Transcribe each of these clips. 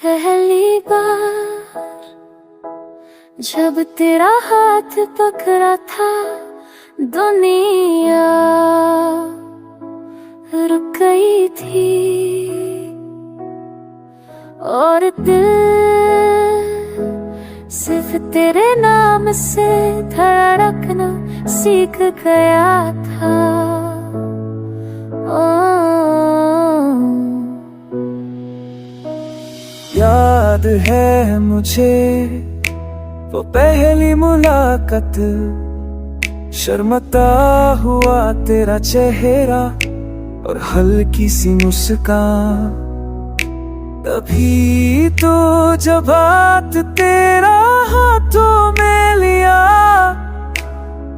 पहली बार जब तेरा हाथ पकड़ा था, दुनिया रुक गई थी और दिल सिर्फ तेरे नाम से धड़कना सीख गया था। याद है मुझे वो पहली मुलाकात, शर्मता हुआ तेरा चेहरा और हल्की सी मुस्कान। तभी तो जब हाथ तेरा हाथों में लिया,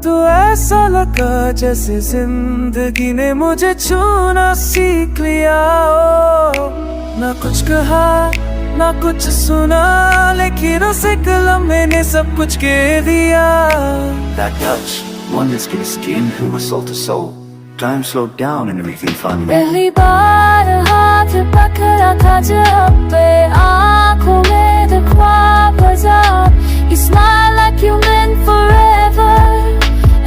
तो ऐसा लगा जैसे जिंदगी ने मुझे छूना सीख लिया। ओ, ना कुछ कहा ना कुछ सुना, लेकिन उस एक लम्हे ने सब कुछ कह दिया। That touch, wonders to the skin, who was soul to soul. Time slowed down and everything fun. पहली बार हाथ पकड़ा था जब पे आँखों में the ख्वाब बजा। You smile like you meant forever,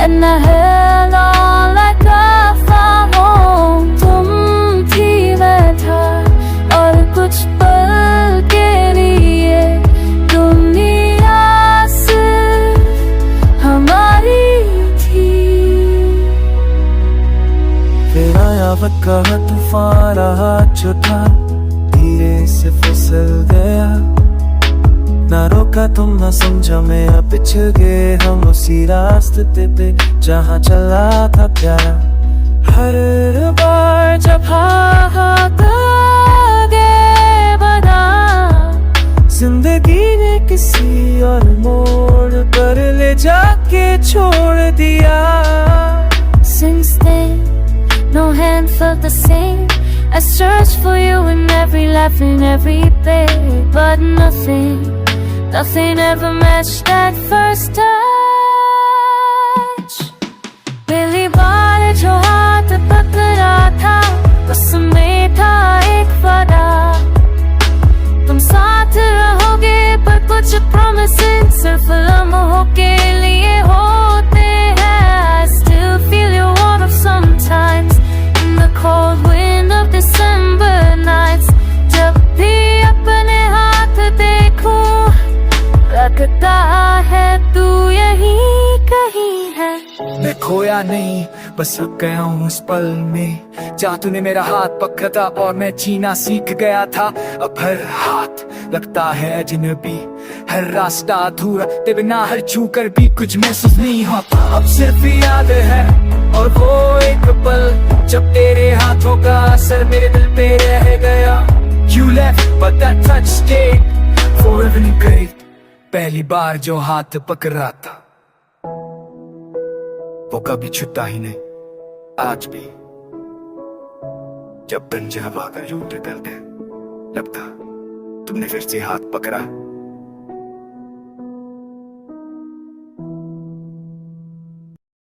and I held on like I found home. तुम थी मैं था और कुछ पल के लिए दुनिया सिर्फ हमारी थी। फिर आया वक्त का तूफान रहा जो था, धीरे से फिसल गया। ना रोका तुम ना समझा मैं, अब पिछल गए हम उसी रास्ते पे जहाँ चला था प्यारा। हर बार जब हाथ आगे बढ़ा, जिंदगी ने किसी और मोड़ पर ले जाके छोड़ दिया। Since then, no hand felt the same. I searched for you in every laugh, in every day, but nothing ever matched that first touch. पहली बार जो हाथ पकड़ा था, उसमें था एक वादा, तुम साथ रहोगे, पर कुछ promises सिर्फ लम्हों के लिए होते हैं। I still feel your warmth sometimes in the cold wind of December nights. जब भी अपने हाथ देखूं, लगता है तू यहीं कहीं है। मैं खोया नहीं, बस रुक गया हूँ उस पल में जहाँ तूने मेरा हाथ पकड़ा था और मैं जीना सीख गया था। अब हर हाथ लगता है अजनबी, हर रास्ता अधूरा तेरे बिना, हर छू कर भी कुछ महसूस नहीं होता। अब सिर्फ याद है और वो एक पल जब तेरे हाथों का असर मेरे दिल पे रह गया। You left but that touch stayed forever engraved. पहली बार जो हाथ पकड़ा था, वो कभी छूटा ही नहीं। आज भी जब दिन हवा का यूं टकराते, लगता तुमने फिर से हाथ पकड़ा।